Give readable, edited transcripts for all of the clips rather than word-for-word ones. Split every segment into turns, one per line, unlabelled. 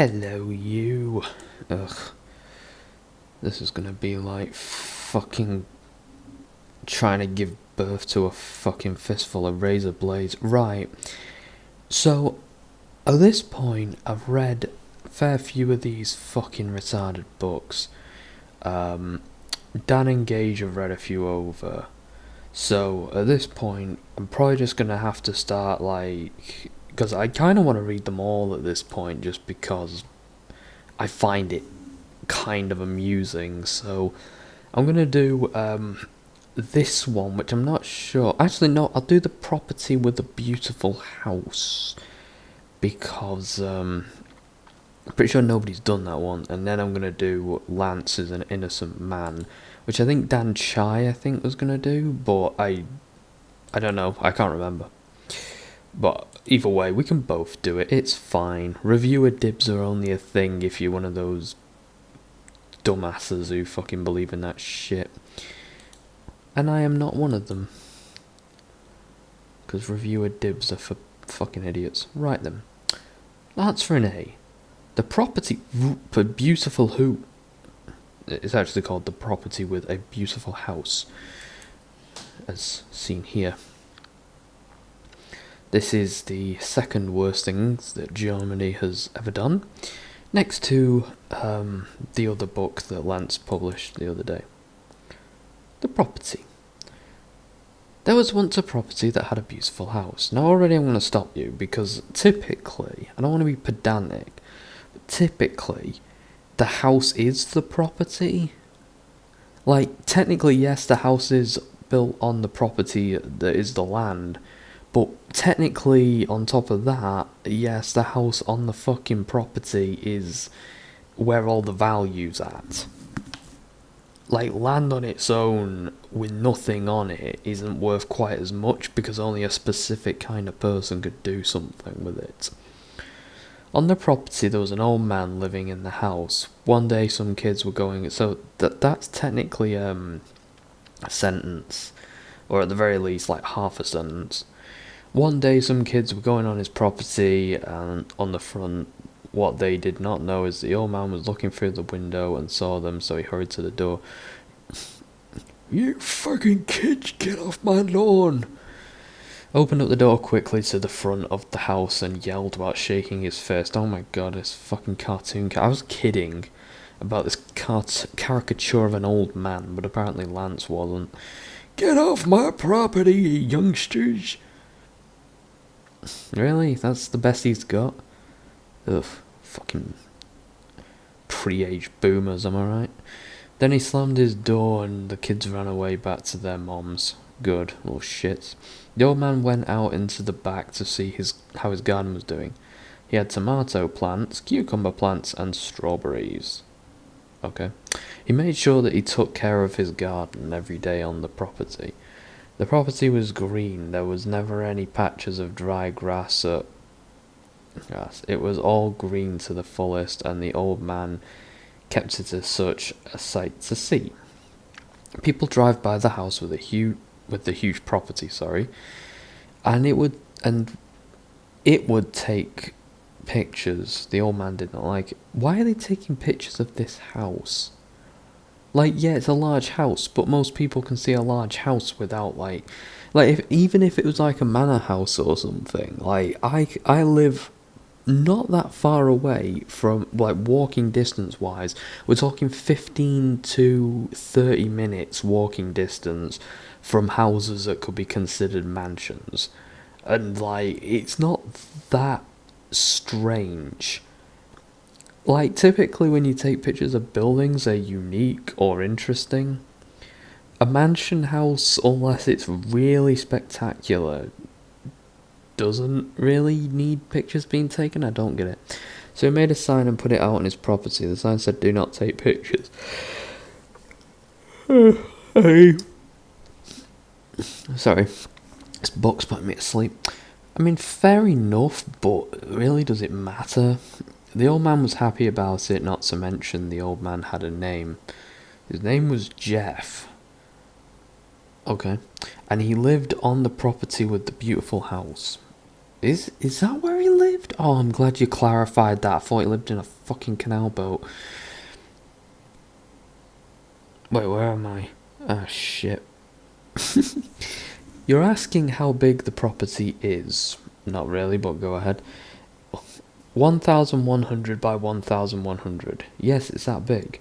Hello, you. Ugh. This is gonna be like fucking trying to give birth to a fucking fistful of razor blades. Right. So, at this point, I've read a fair few of these fucking retarded books. Dan and Gage have read a few over. So, at this point, I'm probably just gonna have to start like. Because I kind of want to read them all at this point, just because I find it kind of amusing. So I'm gonna do this one, which I'm not sure. Actually, no, I'll do the property with the beautiful house because I'm pretty sure nobody's done that one. And then I'm gonna do Lance as an innocent man, which I think Dan Chai was gonna do, but I don't know. I can't remember. But either way, we can both do it. It's fine. Reviewer dibs are only a thing if you're one of those dumbasses who fucking believe in that shit. And I am not one of them. Because reviewer dibs are for fucking idiots. Right then. That's Ronay. The property for beautiful who? It's actually called The Property with a Beautiful House. As seen here. This is the second worst things that Germany has ever done, next to the other book that Lance published the other day. The Property. There was once a property that had a beautiful house. Now already I'm going to stop you, because typically, I don't want to be pedantic, but typically, the house is the property. Like, technically yes, the house is built on the property that is the land, but technically, on top of that, yes, the house on the fucking property is where all the value's at. Like, land on its own, with nothing on it, isn't worth quite as much, because only a specific kind of person could do something with it. On the property, there was an old man living in the house. One day, some kids were going... So, that's technically a sentence. Or at the very least, like, half a sentence. One day some kids were going on his property, and on the front, what they did not know is the old man was looking through the window and saw them, so he hurried to the door. "You fucking kids, get off my lawn!" Opened up the door quickly to the front of the house and yelled while shaking his fist. Oh my god, this fucking cartoon. I was kidding about this caricature of an old man, but apparently Lance wasn't. "Get off my property, you youngsters!" Really? That's the best he's got? Ugh, fucking pre-age boomers, am I right? Then he slammed his door and the kids ran away back to their moms. Good, little shits. The old man went out into the back to see how his garden was doing. He had tomato plants, cucumber plants, and strawberries. Okay. He made sure that he took care of his garden every day on the property. The property was green. There was never any patches of dry grass. It was all green to the fullest, and the old man kept it as such a sight to see. People drive by the house with the huge property, and it would take pictures. The old man did not like it. Why are they taking pictures of this house? Like, yeah, it's a large house, but most people can see a large house without, even if it was like a manor house or something. Like, I live not that far away from, like, walking distance-wise. We're talking 15 to 30 minutes walking distance from houses that could be considered mansions. And, like, it's not that strange. Like, typically when you take pictures of buildings, they're unique or interesting. A mansion house, unless it's really spectacular, doesn't really need pictures being taken. I don't get it. So he made a sign and put it out on his property. The sign said, "Do not take pictures." Sorry. This book's putting me to sleep. I mean, fair enough, but really, does it matter? The old man was happy about it, not to mention the old man had a name. His name was Jeff. Okay. And he lived on the property with the beautiful house. Is that where he lived? Oh, I'm glad you clarified that. I thought he lived in a fucking canal boat. Wait, where am I? Ah, shit. You're asking how big the property is. Not really, but go ahead. 1,100 by 1,100. Yes, it's that big.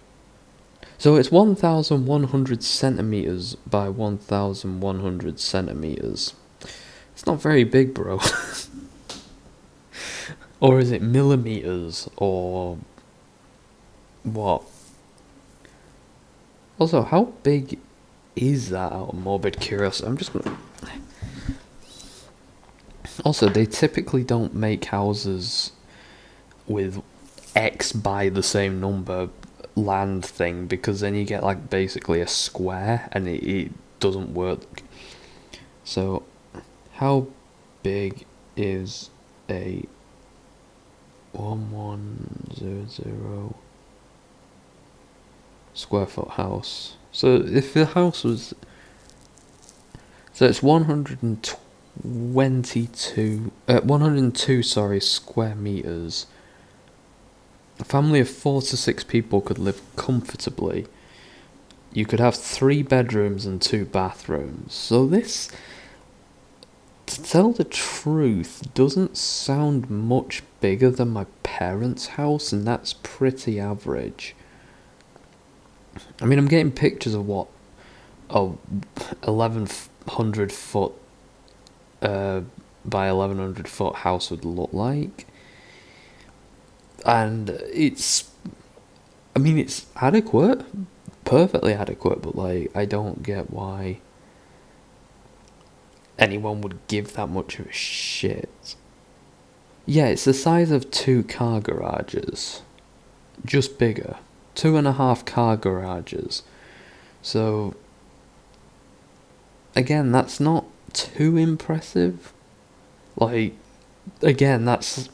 So it's 1,100 centimeters by 1,100 centimeters. It's not very big, bro. Or is it millimeters? Or what? Also, how big is that out of morbid curiosity? I'm just gonna... Also, they typically don't make houses with X by the same number land thing, because then you get like basically a square and it doesn't work. So, how big is a 1100 square foot house? So if the house was... So it's 102, sorry, square meters. A family of 4 to 6 people could live comfortably. You could have 3 bedrooms and 2 bathrooms. So this, to tell the truth, doesn't sound much bigger than my parents' house, and that's pretty average. I mean, I'm getting pictures of what a 1,100 foot by 1,100 foot house would look like, and it's adequate, perfectly adequate, but like, I don't get why anyone would give that much of a shit. Yeah, it's the size of 2 car garages, just bigger. 2.5 car garages. So again, that's not too impressive. Like, again, that's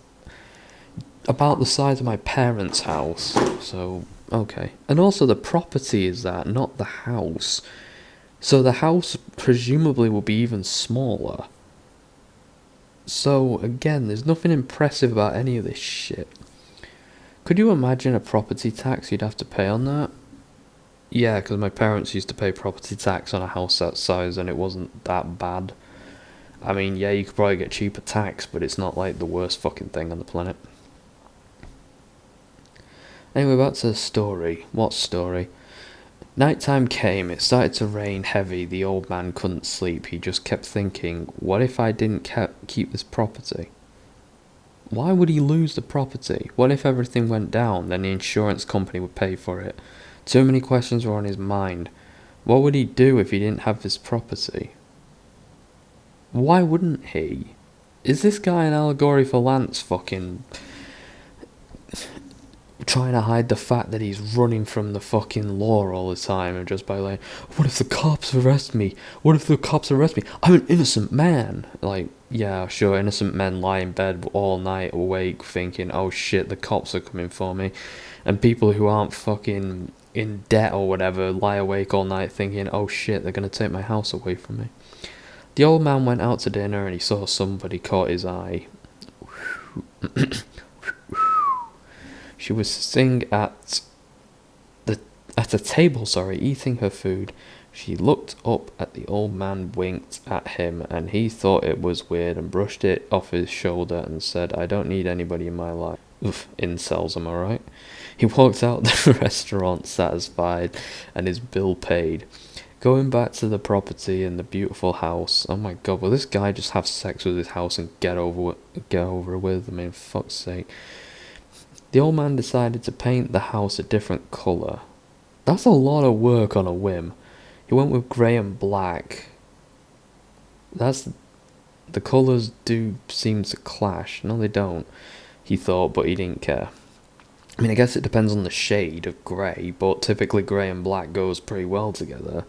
about the size of my parents' house. So, okay. And also the property is that, not the house. So the house presumably will be even smaller. So, again, there's nothing impressive about any of this shit. Could you imagine a property tax you'd have to pay on that? Yeah, because my parents used to pay property tax on a house that size and it wasn't that bad. I mean, yeah, you could probably get cheaper tax, but it's not like the worst fucking thing on the planet. Anyway, back to the story. What story? Nighttime came, it started to rain heavy, the old man couldn't sleep, he just kept thinking, what if I didn't keep this property? Why would he lose the property? What if everything went down, then the insurance company would pay for it? Too many questions were on his mind. What would he do if he didn't have this property? Why wouldn't he? Is this guy an allegory for Lance fucking trying to hide the fact that he's running from the fucking law all the time, and just by like, what if the cops arrest me? What if the cops arrest me? I'm an innocent man. Like, yeah, sure, innocent men lie in bed all night awake thinking, oh shit, the cops are coming for me. And people who aren't fucking in debt or whatever lie awake all night thinking, oh shit, they're gonna take my house away from me. The old man went out to dinner and he saw somebody caught his eye. She was sitting at a table, eating her food. She looked up at the old man, winked at him, and he thought it was weird and brushed it off his shoulder and said, I don't need anybody in my life. Oof, incels, am I right? He walked out the restaurant satisfied and his bill paid. Going back to the property and the beautiful house. Oh my god, will this guy just have sex with his house and get over it with? I mean, fuck's sake. The old man decided to paint the house a different colour. That's a lot of work on a whim. He went with grey and black. The colours do seem to clash. No, they don't, he thought, but he didn't care. I mean, I guess it depends on the shade of grey, but typically grey and black goes pretty well together.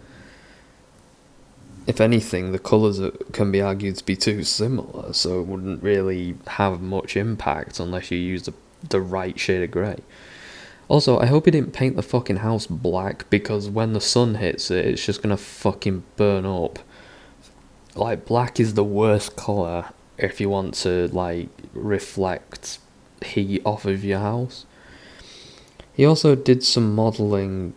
If anything, the colours can be argued to be too similar, so it wouldn't really have much impact unless you use the right shade of grey. Also, I hope he didn't paint the fucking house black, because when the sun hits it, it's just gonna fucking burn up. Like, black is the worst colour. if you want to, like, reflect heat off of your house. He also did some modelling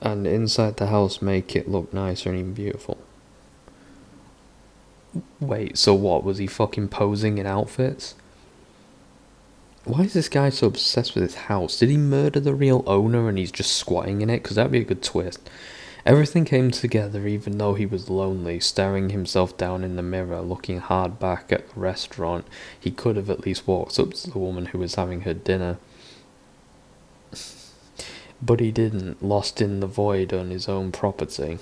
and inside the house make it look nicer and even beautiful. Wait, so what? Was he fucking posing in outfits? Why is this guy so obsessed with his house? Did he murder the real owner and he's just squatting in it? Because that'd be a good twist. Everything came together even though he was lonely, staring himself down in the mirror, looking hard back at the restaurant. He could have at least walked up to the woman who was having her dinner. But he didn't, lost in the void on his own property.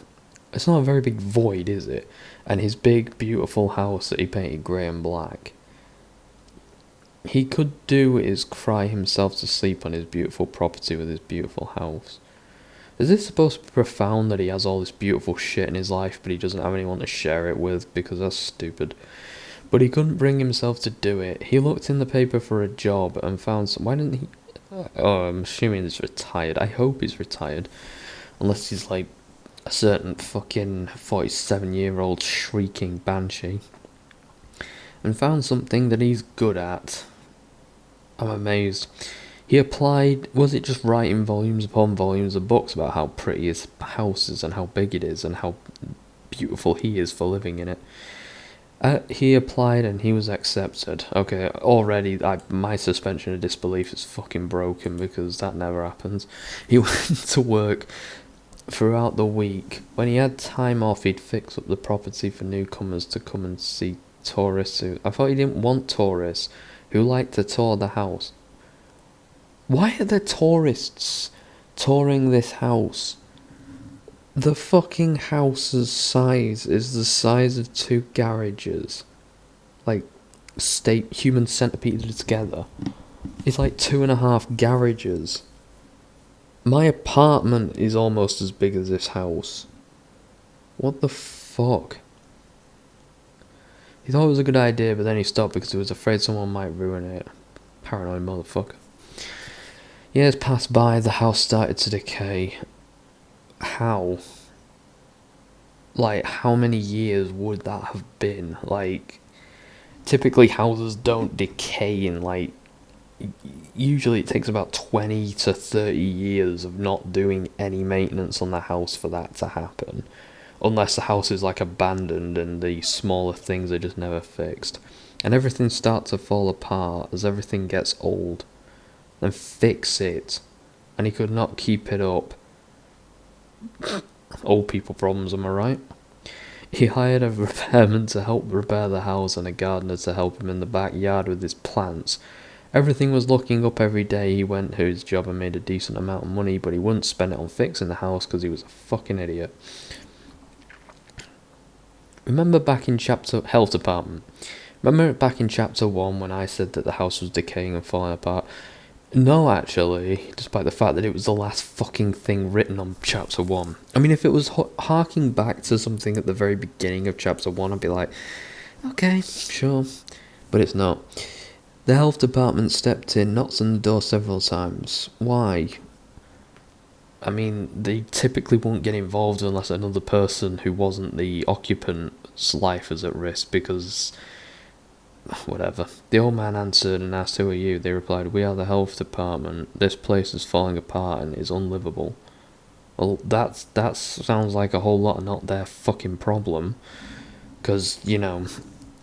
It's not a very big void, is it? And his big, beautiful house that he painted grey and black. He could do is cry himself to sleep on his beautiful property with his beautiful house. Is this supposed to be profound that he has all this beautiful shit in his life but he doesn't have anyone to share it with? Because that's stupid. But he couldn't bring himself to do it. He looked in the paper for a job and found some... Why didn't he... Oh, I'm assuming he's retired. I hope he's retired. Unless he's like a certain fucking 47-year-old shrieking banshee. And found something that he's good at. I'm amazed. He applied, was it just writing volumes upon volumes of books about how pretty his house is and how big it is and how beautiful he is for living in it? He applied and he was accepted. Okay, already my suspension of disbelief is fucking broken because that never happens. He went to work throughout the week. When he had time off, he'd fix up the property for newcomers to come and see tourists. I thought he didn't want tourists who like to tour the house. Why are there tourists touring this house? The fucking house's size is the size of 2 garages. Like, human centipedes together. It's like 2.5 garages. My apartment is almost as big as this house. What the fuck? He thought it was a good idea, but then he stopped because he was afraid someone might ruin it. Paranoid motherfucker. Years passed by, the house started to decay. How? Like, how many years would that have been? Like, typically houses don't decay in, like, usually it takes about 20 to 30 years of not doing any maintenance on the house for that to happen. Unless the house is, like, abandoned and the smaller things are just never fixed. And everything starts to fall apart as everything gets old. Then fix it. And he could not keep it up. Old people problems, am I right? He hired a repairman to help repair the house and a gardener to help him in the backyard with his plants. Everything was looking up every day. He went to his job and made a decent amount of money, but he wouldn't spend it on fixing the house because he was a fucking idiot. Remember back in Health Department? Remember back in chapter 1 when I said that the house was decaying and falling apart? No, actually, despite the fact that it was the last fucking thing written on chapter 1. I mean, if it was harking back to something at the very beginning of chapter 1, I'd be like, okay, sure. But it's not. The health department stepped in, knocked on the door several times. Why? I mean, they typically won't get involved unless another person who wasn't the occupant's life is at risk, because... whatever. The old man answered and asked, "Who are you?" They replied, "We are the health department. This place is falling apart and is unlivable." Well, that sounds like a whole lot of not their fucking problem. Because, you know,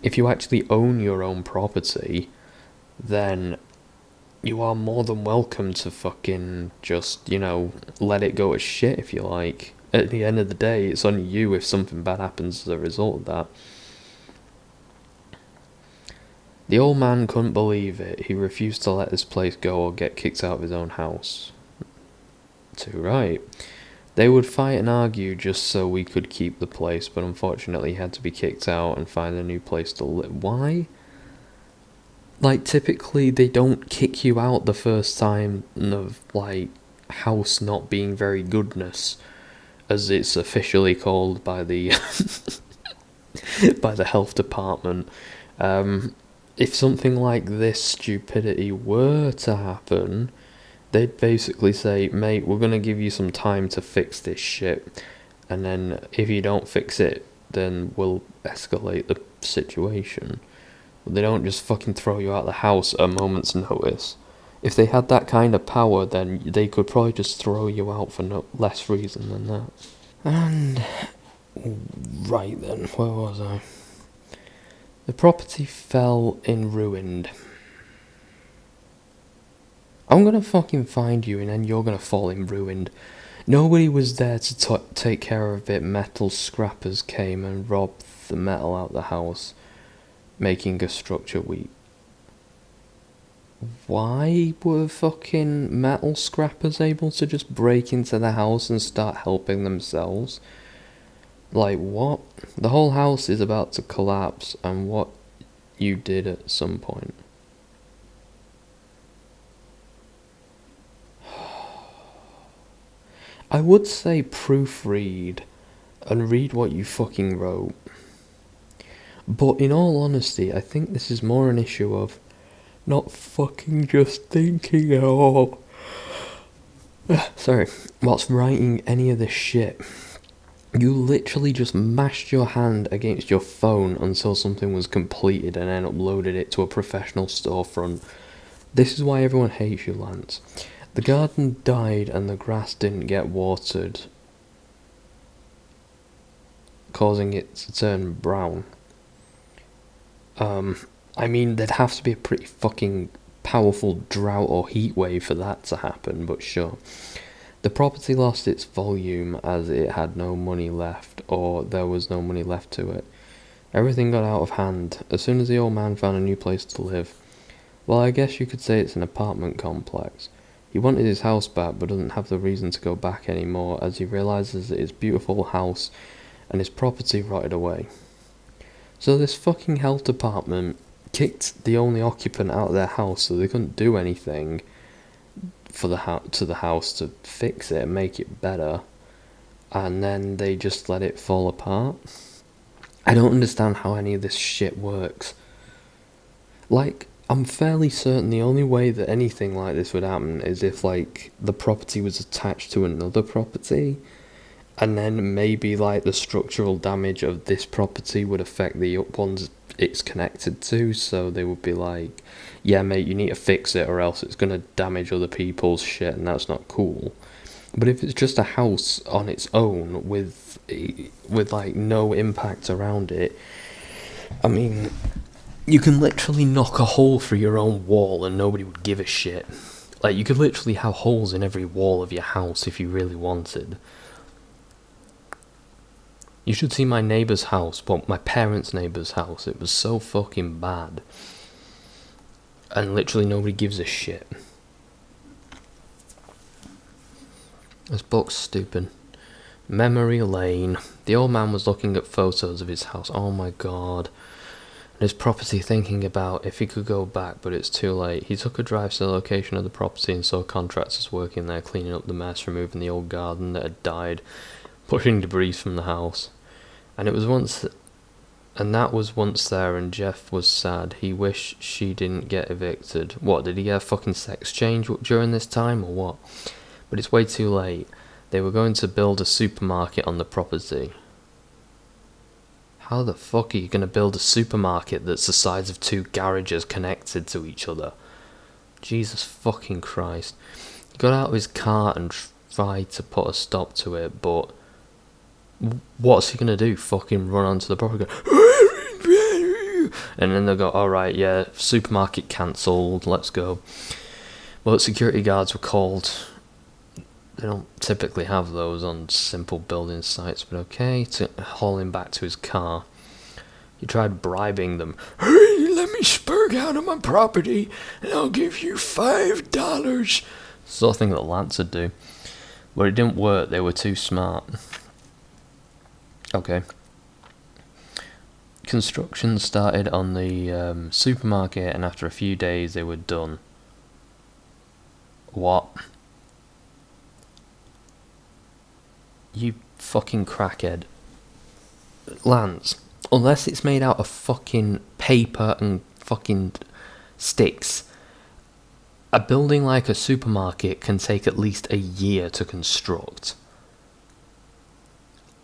if you actually own your own property, then you are more than welcome to fucking just, you know, let it go as shit if you like. At the end of the day, it's on you if something bad happens as a result of that. The old man couldn't believe it. He refused to let this place go or get kicked out of his own house. Too right. They would fight and argue just so we could keep the place, but unfortunately he had to be kicked out and find a new place to live. Why? Like, typically they don't kick you out the first time of, like, house not being very goodness, as it's officially called by the by the health department. If something like this stupidity were to happen, they'd basically say, "Mate, we're going to give you some time to fix this shit, and then if you don't fix it, then we'll escalate the situation." They don't just fucking throw you out of the house at a moment's notice. If they had that kind of power, then they could probably just throw you out for no less reason than that. And right then, where was I? The property fell in ruin. I'm gonna fucking find you, and then you're gonna fall in ruined. Nobody was there to take care of it. Metal scrappers came and robbed the metal out of the house, making a structure weak. Why were fucking metal scrappers able to just break into the house and start helping themselves? Like, what? The whole house is about to collapse, and what you did at some point. I would say proofread and read what you fucking wrote. But in all honesty, I think this is more an issue of not fucking just thinking at all. Sorry, whilst writing any of this shit. You literally just mashed your hand against your phone until something was completed and then uploaded it to a professional storefront. This is why everyone hates you, Lance. The garden died and the grass didn't get watered, causing it to turn brown. I mean, there'd have to be a pretty fucking powerful drought or heat wave for that to happen, but sure. The property lost its volume as it had no money left, or there was no money left to it. Everything got out of hand as soon as the old man found a new place to live. Well, I guess you could say it's an apartment complex. He wanted his house back, but doesn't have the reason to go back anymore, as he realises that his beautiful house and his property rotted away. So this fucking health department kicked the only occupant out of their house, so they couldn't do anything for to the house to fix it and make it better, and then they just let it fall apart. I don't understand how any of this shit works. Like, I'm fairly certain the only way that anything like this would happen is if, like, the property was attached to another property, and then maybe, like, the structural damage of this property would affect the ones it's connected to, so they would be like, yeah mate, you need to fix it or else it's going to damage other people's shit, and that's not cool. But if it's just a house on its own with like no impact around it, I mean, you can literally knock a hole through your own wall and nobody would give a shit. Like, you could literally have holes in every wall of your house if you really wanted. You should see my neighbour's house, well, my parents' neighbour's house. It was so fucking bad. And literally nobody gives a shit. This book's stupid. Memory Lane. The old man was looking at photos of his house. Oh my god. And his property, thinking about if he could go back, but it's too late. He took a drive to the location of the property and saw contractors working there, cleaning up the mess, removing the old garden that had died, pushing debris from the house. And that was once there, and Jeff was sad. He wished she didn't get evicted. What, did he get a fucking sex change during this time, or what? But it's way too late. They were going to build a supermarket on the property. How the fuck are you going to build a supermarket that's the size of 2 garages connected to each other? Jesus fucking Christ. He got out of his car and tried to put a stop to it, but what's he going to do? Fucking run onto the property and go, and then they'll go, alright, yeah, supermarket cancelled, let's go. Well, security guards were called. They don't typically have those on simple building sites, but okay, to haul him back to his car. He tried bribing them. Hey, let me spurg out of my property, and I'll give you $5. Sort of thing that Lance would do. But it didn't work, they were too smart. Okay. Construction started on the supermarket, and after a few days they were done. What? You fucking crackhead. Lance, unless it's made out of fucking paper and fucking sticks, a building like a supermarket can take at least a year to construct.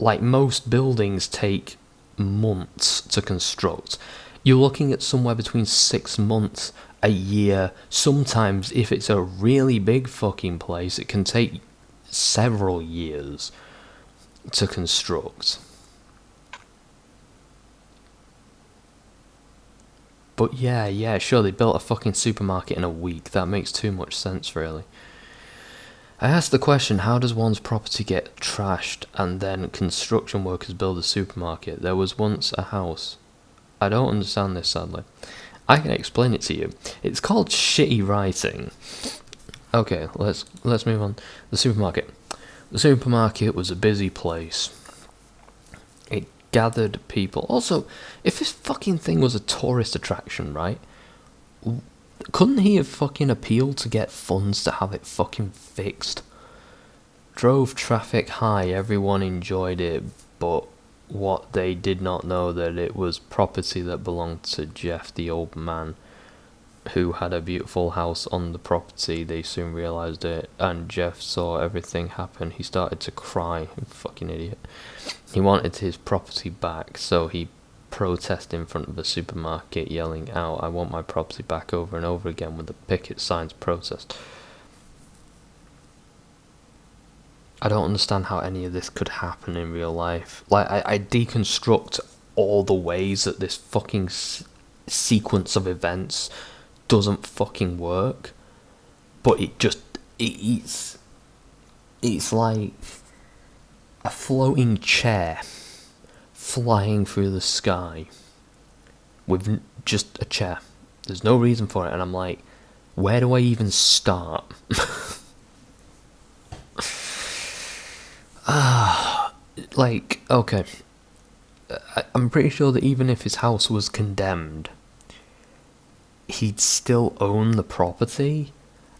Like, most buildings take months to construct. You're looking at somewhere between 6 months, a year. Sometimes, if it's a really big fucking place, it can take several years to construct. But yeah, sure, they built a fucking supermarket in a week. That makes too much sense, really. I asked the question, how does one's property get trashed and then construction workers build a supermarket? There was once a house. I don't understand this, sadly. I can explain it to you. It's called shitty writing. Okay, let's move on. The supermarket. The supermarket was a busy place. It gathered people. Also, if this fucking thing was a tourist attraction, right? Couldn't he have fucking appealed to get funds to have it fucking fixed? Drove traffic high, everyone enjoyed it, but what they did not know that it was property that belonged to Jeff, the old man, who had a beautiful house on the property. They soon realised it, and Jeff saw everything happen. He started to cry, fucking idiot. He wanted his property back, so he protested in front of the supermarket, yelling out, "I want my property back," over and over again with the picket signs protest. I don't understand how any of this could happen in real life. Like, I deconstruct all the ways that this fucking sequence of events doesn't fucking work, but it's like a floating chair flying through the sky with just a chair. There's no reason for it, and I'm like, where do I even start? Like, okay, I'm pretty sure that even if his house was condemned, he'd still own the property,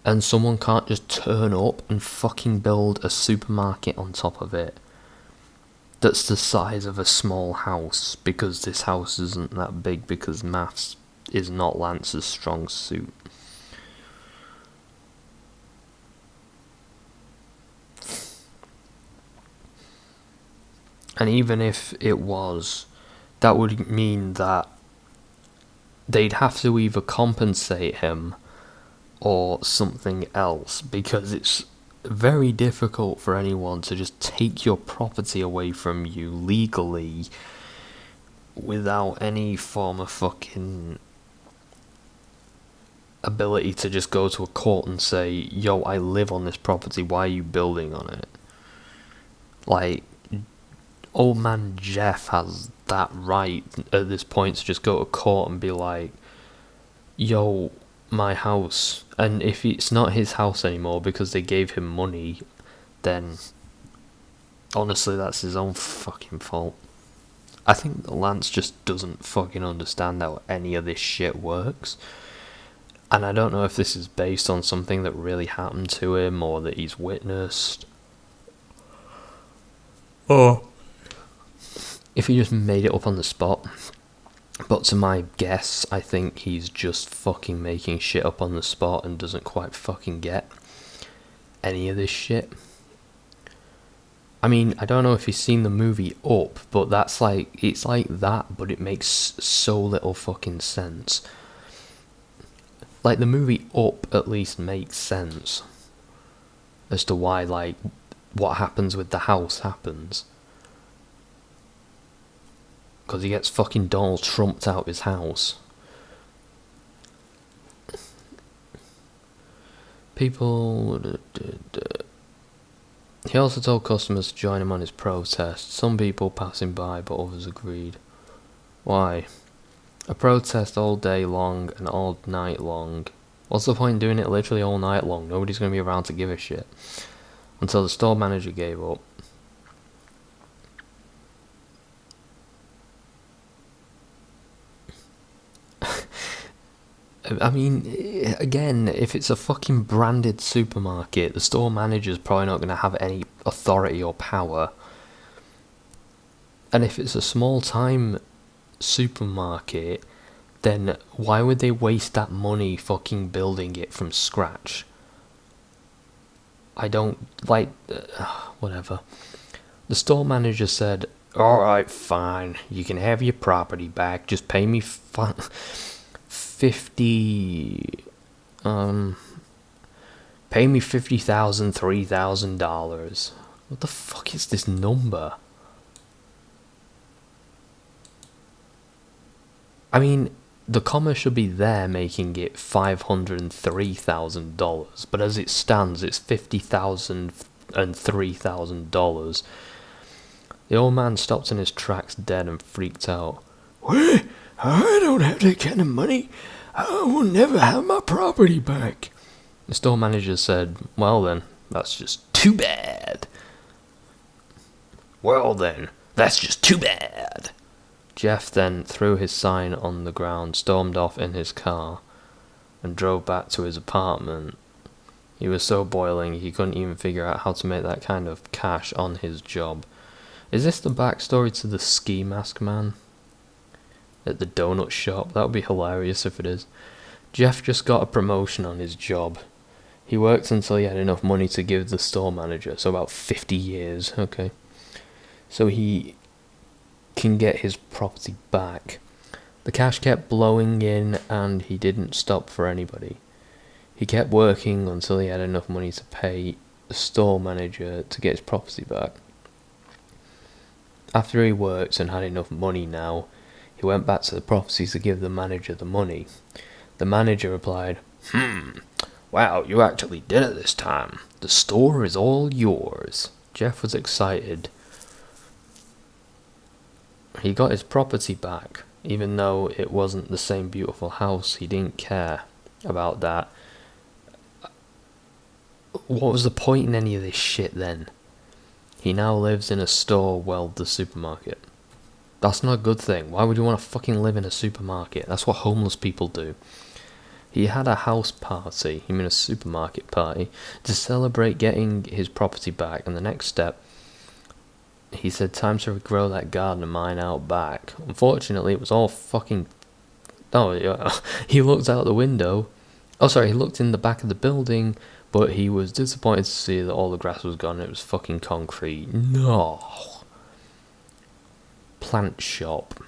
and someone can't just turn up and fucking build a supermarket on top of it that's the size of a small house, because this house isn't that big, because maths is not Lance's strong suit. And even if it was, that would mean that they'd have to either compensate him or something else, because it's very difficult for anyone to just take your property away from you legally without any form of fucking ability to just go to a court and say, yo, I live on this property, why are you building on it? Like, old man Jeff has that right at this point to just go to court and be like, yo, my house. And if it's not his house anymore because they gave him money, then honestly that's his own fucking fault. I think Lance just doesn't fucking understand how any of this shit works. And I don't know if this is based on something that really happened to him or that he's witnessed, or if he just made it up on the spot. But to my guess, I think he's just fucking making shit up on the spot and doesn't quite fucking get any of this shit. I mean, I don't know if you've seen the movie Up, but that's like, it's like that, but it makes so little fucking sense. Like, the movie Up at least makes sense as to why, like, what happens with the house happens. Because he gets fucking Donald Trumped out of his house. People... He also told customers to join him on his protest. Some people passing by, but others agreed. Why? A protest all day long and all night long. What's the point in doing it literally all night long? Nobody's going to be around to give a shit. Until the store manager gave up. I mean, again, if it's a fucking branded supermarket, the store manager's probably not going to have any authority or power. And if it's a small-time supermarket, then why would they waste that money fucking building it from scratch? I don't, like, whatever. The store manager said, Alright, fine. You can have your property back. Just pay me 50... Pay me $50,000, $3,000. What the fuck is this number? I mean, the comma should be there making it $503,000, but as it stands, it's $50,000 and $3,000. The old man stopped in his tracks dead and freaked out. What? I don't have that kind of money. I will never have my property back. The store manager said, well then, that's just too bad. Well then, that's just too bad. Jeff then threw his sign on the ground, stormed off in his car, and drove back to his apartment. He was so boiling he couldn't even figure out how to make that kind of cash on his job. Is this the backstory to the ski mask man at the donut shop? That would be hilarious if it is. Jeff just got a promotion on his job. He worked until he had enough money to give the store manager, so about 50 years, okay. So he can get his property back. The cash kept blowing in and he didn't stop for anybody. He kept working until he had enough money to pay the store manager to get his property back. After he worked and had enough money now, he went back to the property to give the manager the money. The manager replied, wow, you actually did it this time. The store is all yours. Jeff was excited. He got his property back. Even though it wasn't the same beautiful house, he didn't care about that. What was the point in any of this shit then? He now lives in a store, well, the supermarket. That's not a good thing. Why would you want to fucking live in a supermarket? That's what homeless people do. He had a house party, a supermarket party, to celebrate getting his property back, and the next step, he said, time to grow that garden of mine out back. Unfortunately, it was all fucking... Oh, yeah. He looked out the window. Oh, sorry, he looked in the back of the building, but he was disappointed to see that all the grass was gone and it was fucking concrete. No. Plant shop.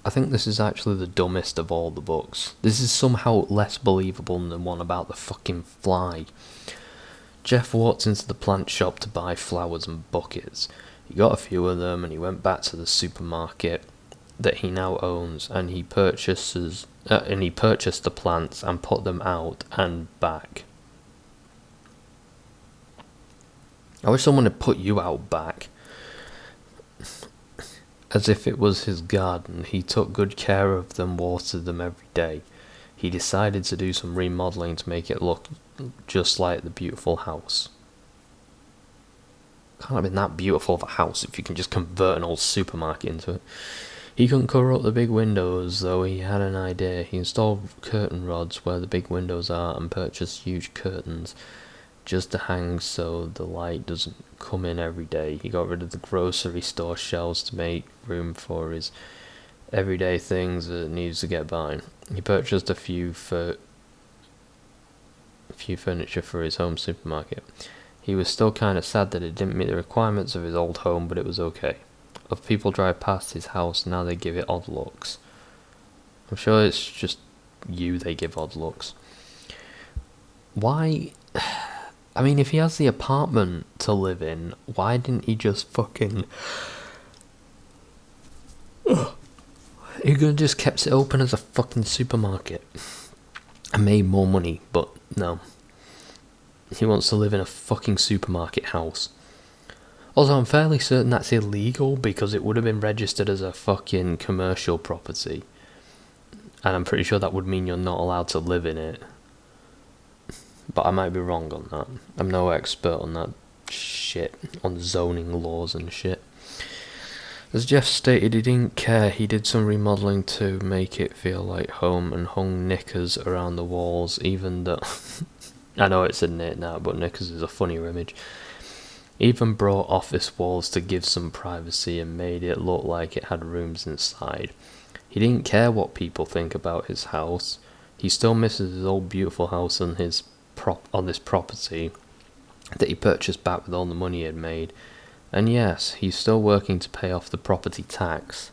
I think this is actually the dumbest of all the books. This is somehow less believable than the one about the fucking fly. Jeff walked into the plant shop to buy flowers and buckets. He got a few of them and he went back to the supermarket that he now owns, and he purchased the plants and put them out and back. I wish someone had put you out back. As if it was his garden, he took good care of them, watered them every day. He decided to do some remodeling to make it look just like the beautiful house. Can't have been that beautiful of a house if you can just convert an old supermarket into it. He couldn't cover up the big windows, though he had an idea. He installed curtain rods where the big windows are and purchased huge curtains just to hang so the light doesn't come in every day. He got rid of the grocery store shelves to make room for his everyday things that needs to get by. He purchased a few furniture for his home supermarket. He was still kind of sad that it didn't meet the requirements of his old home, but it was okay. If people drive past his house, now they give it odd looks. I'm sure it's just you they give odd looks. Why? I mean, if he has the apartment to live in, why didn't he just fucking... He could have just kept it open as a fucking supermarket and made more money, but no. He wants to live in a fucking supermarket house. Also, I'm fairly certain that's illegal because it would have been registered as a fucking commercial property. And I'm pretty sure that would mean you're not allowed to live in it. But I might be wrong on that. I'm no expert on that shit, on zoning laws and shit. As Jeff stated, he didn't care. He did some remodeling to make it feel like home and hung knickers around the walls, even though... I know it's a knit now, but knickers is a funnier image. Even brought office walls to give some privacy and made it look like it had rooms inside. He didn't care what people think about his house. He still misses his old beautiful house on this property that he purchased back with all the money he had made. And yes, he's still working to pay off the property tax.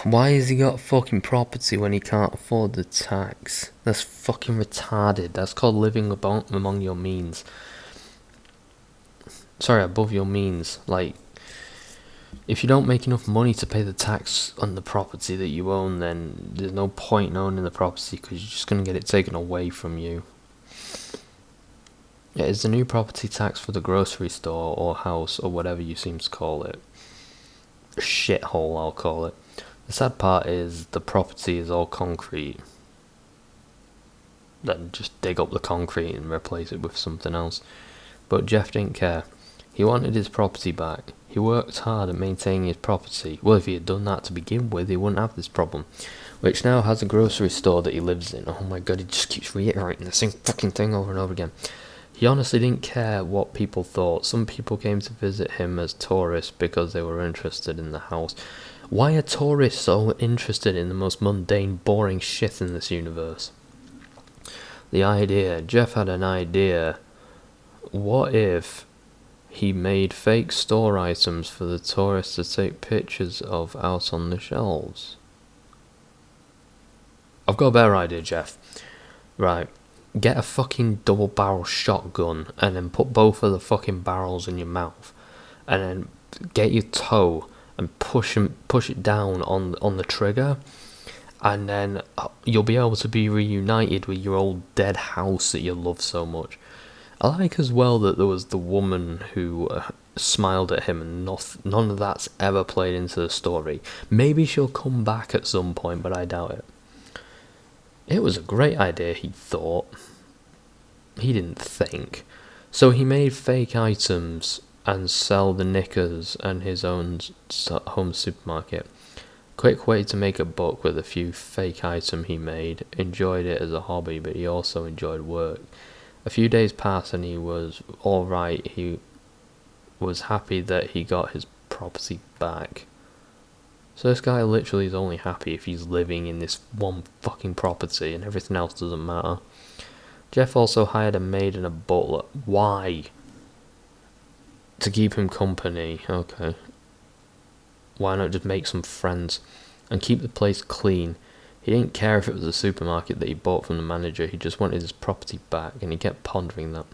Why has he got fucking property when he can't afford the tax? That's fucking retarded. That's called living among your means. Sorry, above your means. Like, if you don't make enough money to pay the tax on the property that you own, then there's no point in owning the property because you're just going to get it taken away from you. Yeah, it's the new property tax for the grocery store or house or whatever you seem to call it. Shithole, I'll call it. The sad part is the property is all concrete. Then just dig up the concrete and replace it with something else. But Jeff didn't care. He wanted his property back. He worked hard at maintaining his property. Well, if he had done that to begin with, he wouldn't have this problem. Which now has a grocery store that he lives in. Oh my god, he just keeps reiterating the same fucking thing over and over again. He honestly didn't care what people thought. Some people came to visit him as tourists because they were interested in the house. Why are tourists so interested in the most mundane, boring shit in this universe? Jeff had an idea. What if he made fake store items for the tourists to take pictures of out on the shelves? I've got a better idea, Jeff. Right. Get a fucking double-barrel shotgun and then put both of the fucking barrels in your mouth. And then get your toe and push it down on the trigger. And then you'll be able to be reunited with your old dead house that you love so much. I like as well that there was the woman who smiled at him and none of that's ever played into the story. Maybe she'll come back at some point, but I doubt it. It was a great idea, he thought. He didn't think. So he made fake items and sell the knickers and his own home supermarket. Quick way to make a buck with a few fake items he made. Enjoyed it as a hobby, but he also enjoyed work. A few days passed and he was alright. He was happy that he got his property back. So this guy literally is only happy if he's living in this one fucking property and everything else doesn't matter. Jeff also hired a maid and a butler. Why? To keep him company. Okay. Why not just make some friends and keep the place clean? He didn't care if it was a supermarket that he bought from the manager. He just wanted his property back, and he kept pondering that.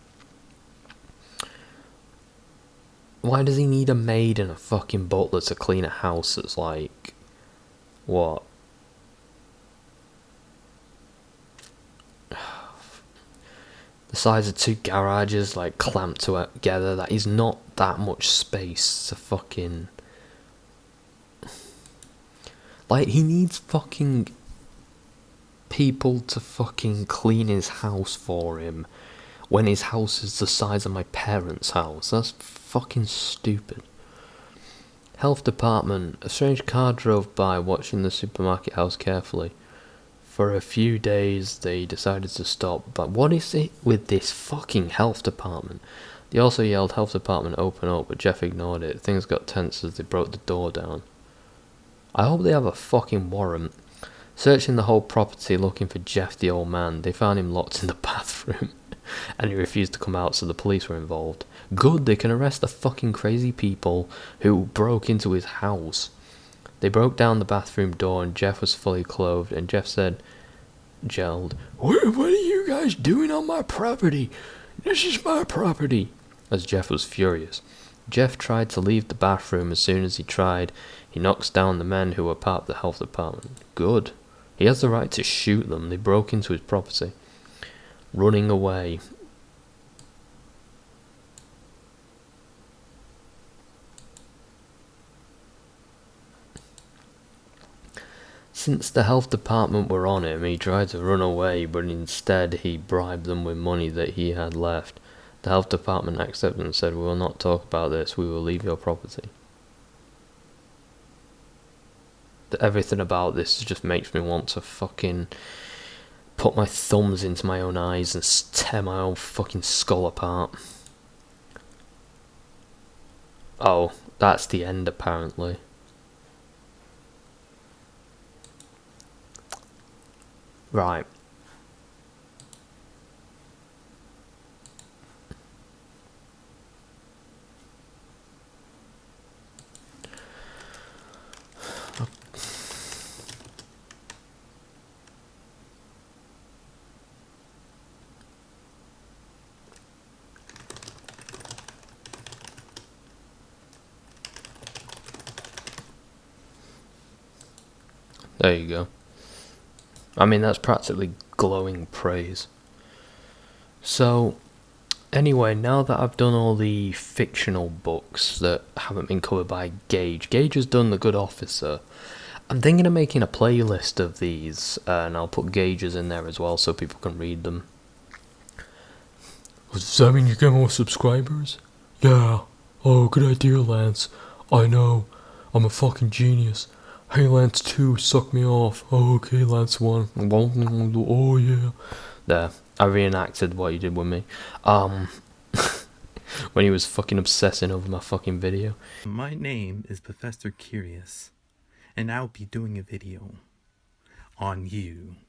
Why does he need a maid and a fucking butler to clean a house that's like... what? The size of two garages, like, clamped together. That is not that much space to fucking... like, he needs fucking people to fucking clean his house for him when his house is the size of my parents' house. That's fucking stupid. Health department. A strange car drove by, watching the supermarket house carefully. For a few days they decided to stop, but what is it with this fucking health department? They also yelled, "Health department, open up," but Jeff ignored it. Things got tense as they broke the door down. I hope they have a fucking warrant. Searching the whole property looking for Jeff the old man, they found him locked in the bathroom. And he refused to come out, so the police were involved. Good, they can arrest the fucking crazy people who broke into his house. They broke down the bathroom door and Jeff was fully clothed, and Jeff said, yelled, What are you guys doing on my property? This is my property. As Jeff was furious. Jeff tried to leave the bathroom. As soon as he tried, he knocks down the men who were part of the health department. Good. He has the right to shoot them. They broke into his property. Running away. Since the health department were on him, he tried to run away, but instead he bribed them with money that he had left. The health department accepted and said, "We will not talk about this, we will leave your property." Everything about this just makes me want to fucking put my thumbs into my own eyes and tear my own fucking skull apart. Oh, that's the end apparently. Right. There you go. I mean, that's practically glowing praise. So, anyway, now that I've done all the fictional books that haven't been covered by Gage has done The Good Officer. I'm thinking of making a playlist of these, and I'll put Gage's in there as well so people can read them. Does that mean you get more subscribers? Yeah. Oh, good idea, Lance. I know. I'm a fucking genius. Hey, Lance 2, suck me off. Oh, okay, Lance 1. Oh, yeah. There. I reenacted what you did with me. When he was fucking obsessing over my fucking video.
My name is Professor Curious, and I'll be doing a video on you.